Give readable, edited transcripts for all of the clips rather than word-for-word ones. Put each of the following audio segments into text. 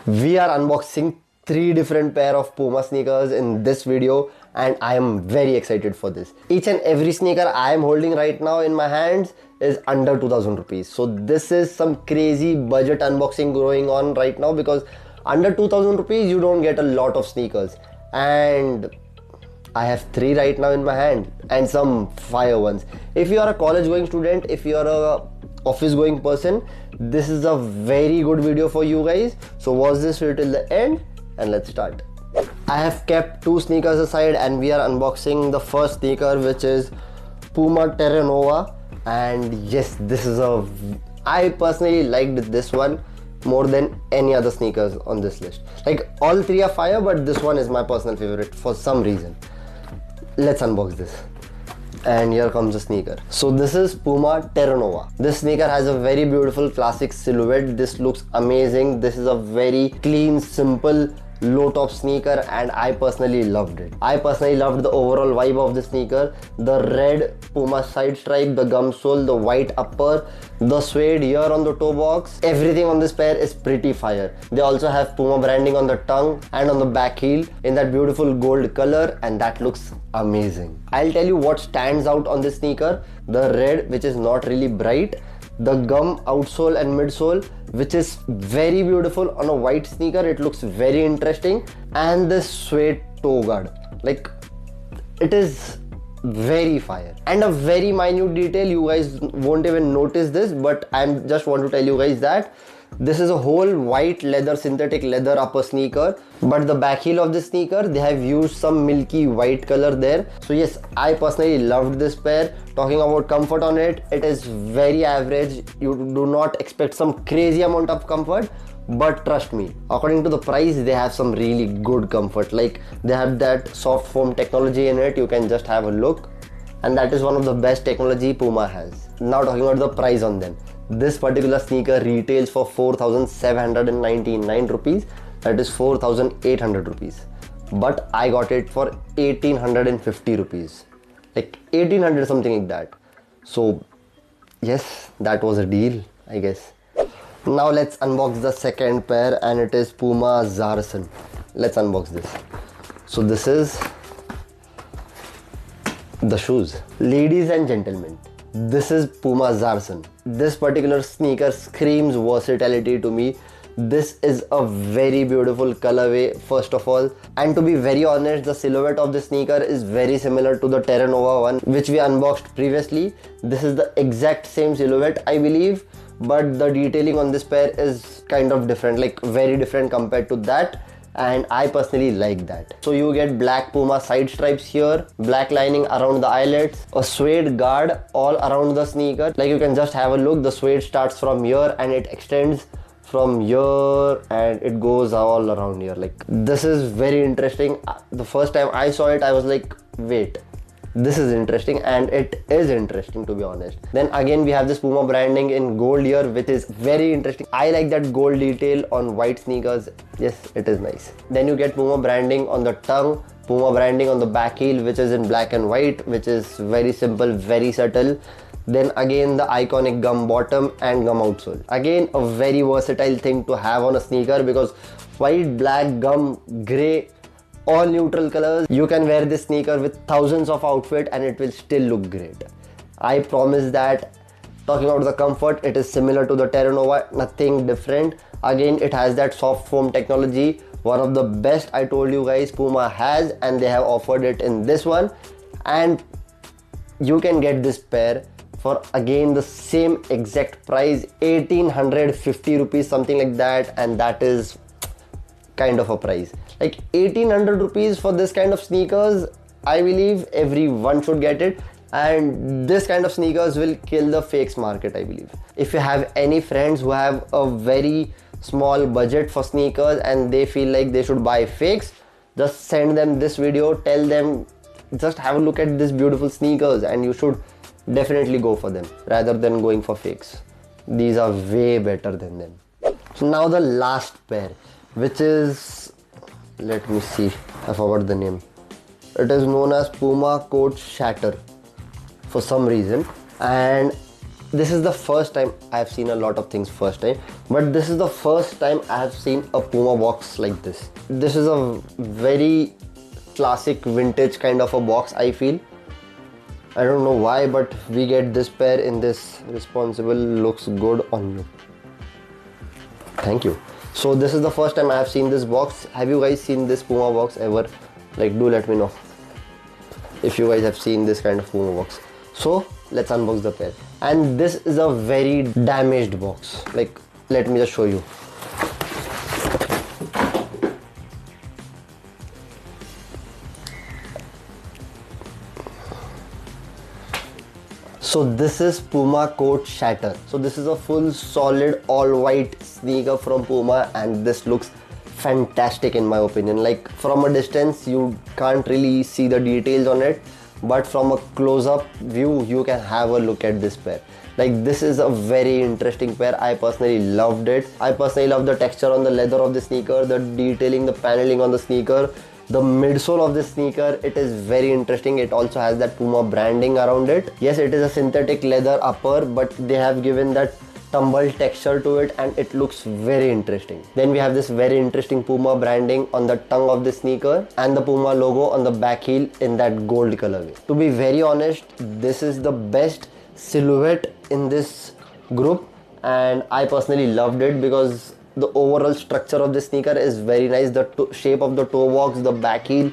We are unboxing 3 different pair of Puma sneakers in this video and I am very excited for this. Each and every sneaker I am holding right now in my hands is under 2000 rupees. So this is some crazy budget unboxing going on right now because under 2000 rupees you don't get a lot of sneakers, and I have 3 right now in my hand and some fire ones. If you are a college going student, if you are a office going person, this is a very good video for you guys. So watch this video till the end and let's start. I have kept 2 sneakers aside and we are unboxing the first sneaker, which is Puma Teranova. And yes, this is I personally liked this one more than any other sneakers on this list. Like, all 3 are fire, but this one is my personal favorite for some reason. Let's unbox this. And here comes the sneaker. So this is Puma Teranova. This sneaker has a very beautiful classic silhouette. This looks amazing. This is a very clean, simple, low top sneaker and I personally loved it. I personally loved the overall vibe of the sneaker. The red Puma side stripe, the gum sole, the white upper, the suede here on the toe box. Everything on this pair is pretty fire. They also have Puma branding on the tongue and on the back heel in that beautiful gold color, and that looks amazing. I'll tell you what stands out on this sneaker. The red, which is not really bright, the gum outsole and midsole, which is very beautiful on a white sneaker. It looks very interesting, and the suede toe guard, like, it is very fire. And a very minute detail, you guys won't even notice this, but I just want to tell you guys that this is a whole white leather, synthetic leather upper sneaker, but the back heel of the sneaker, they have used some milky white color there. So yes, I personally loved this pair. Talking about comfort on it, it is very average. You do not expect some crazy amount of comfort, but trust me, according to the price, they have some really good comfort. Like, they have that soft foam technology in it. You can just have a look, and that is one of the best technology Puma has. Now talking about the price on them. This particular sneaker retails for 4,799 rupees. That is 4,800 rupees. But I got it for 1,850 rupees. Like 1,800 something like that. So yes, that was a deal, I guess. Now let's unbox the second pair, and it is Puma Zaran. Let's unbox this. So this is the shoes. Ladies and gentlemen, this is Puma Zaran. This particular sneaker screams versatility to me. This is a very beautiful colorway, first of all, and to be very honest, the silhouette of the sneaker is very similar to the Teranova one, which we unboxed previously. This is the exact same silhouette, I believe, but the detailing on this pair is kind of different, like very different compared to that, and I personally like that. So you get black Puma side stripes here, black lining around the eyelets, a suede guard all around the sneaker. Like, you can just have a look. The suede starts from here and it extends from here and it goes all around here. Like, this is very interesting. The first time I saw it, I was like, wait, this is interesting, and it is interesting, to be honest. Then again, we have this Puma branding in gold here, which is very interesting. I like that gold detail on white sneakers. Yes, it is nice. Then you get Puma branding on the tongue, Puma branding on the back heel, which is in black and white, which is very simple, very subtle. Then again, the iconic gum bottom and gum outsole. Again, a very versatile thing to have on a sneaker, because white, black, gum, grey, all neutral colors. You can wear this sneaker with thousands of outfits and it will still look great. I promise that. Talking about the comfort, it is similar to the Teranova, nothing different. Again, it has that soft foam technology, one of the best, I told you guys, Puma has, and they have offered it in this one. And you can get this pair for again the same exact price, 1,850 rupees, something like that, and that is kind of a price. Like 1,800 rupees for this kind of sneakers, I believe everyone should get it, and this kind of sneakers will kill the fakes market, I believe. If you have any friends who have a very small budget for sneakers and they feel like they should buy fakes, just send them this video, tell them just have a look at these beautiful sneakers and you should definitely go for them rather than going for fakes. These are way better than them. So now the last pair, which is, let me see, I forgot the name. It is known as Puma Court Shatter for some reason, and this is the first time I have seen a lot of things first time, but this is the first time I have seen a Puma box like this. This is a very classic vintage kind of a box, I feel. I don't know why, but we get this pair in this responsible, looks good on you. Thank you. So this is the first time I have seen this box. Have you guys seen this Puma box ever? Like, do let me know if you guys have seen this kind of Puma box. So let's unbox the pair. And this is a very damaged box. Like, let me just show you. So this is Puma Court Shatter. So this is a full solid all white sneaker from Puma, and this looks fantastic in my opinion. Like, from a distance you can't really see the details on it, but from a close-up view you can have a look at this pair. Like, this is a very interesting pair. I personally loved it. I personally love the texture on the leather of the sneaker, the detailing, the paneling on the sneaker. The midsole of this sneaker, it is very interesting. It also has that Puma branding around it. Yes, it is a synthetic leather upper, but they have given that tumble texture to it, and it looks very interesting. Then we have this very interesting Puma branding on the tongue of the sneaker and the Puma logo on the back heel in that gold colorway. To be very honest, this is the best silhouette in this group, and I personally loved it because the overall structure of the sneaker is very nice. The shape of the toe box, the back heel,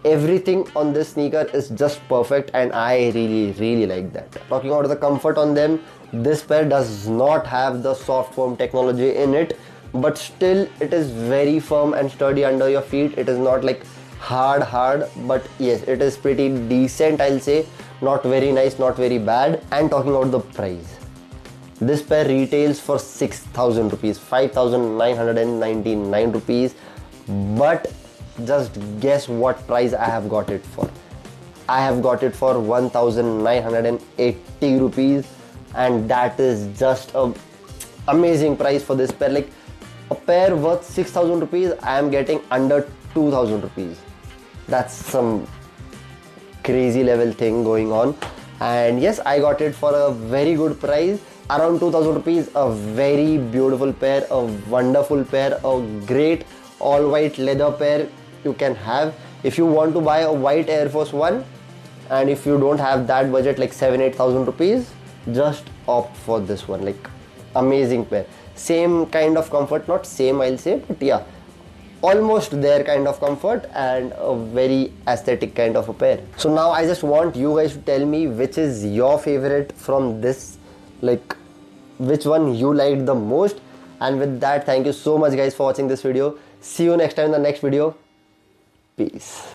everything on this sneaker is just perfect, and I really like that. Talking about the comfort on them, this pair does not have the soft foam technology in it, but still it is very firm and sturdy under your feet. It is not like hard, but yes, it is pretty decent, I'll say. Not very nice, not very bad. And talking about the price, this pair retails for 6,000 rupees, 5,999 rupees. But just guess what price I have got it for. I have got it for 1,980 rupees, and that is just a amazing price for this pair. Like, a pair worth 6,000 rupees, I am getting under 2,000 rupees. That's some crazy level thing going on. And yes, I got it for a very good price. Around 2,000 rupees, a very beautiful pair, a wonderful pair, a great all white leather pair you can have. If you want to buy a white Air Force One, and if you don't have that budget, like 7,000-8,000 rupees, just opt for this one. Like, amazing pair. Same kind of comfort, not same I'll say, but yeah, almost their kind of comfort, and a very aesthetic kind of a pair. So now I just want you guys to tell me which is your favorite from this, like which one you liked the most. And with that, thank you so much guys for watching this video. See you next time in the next video. Peace.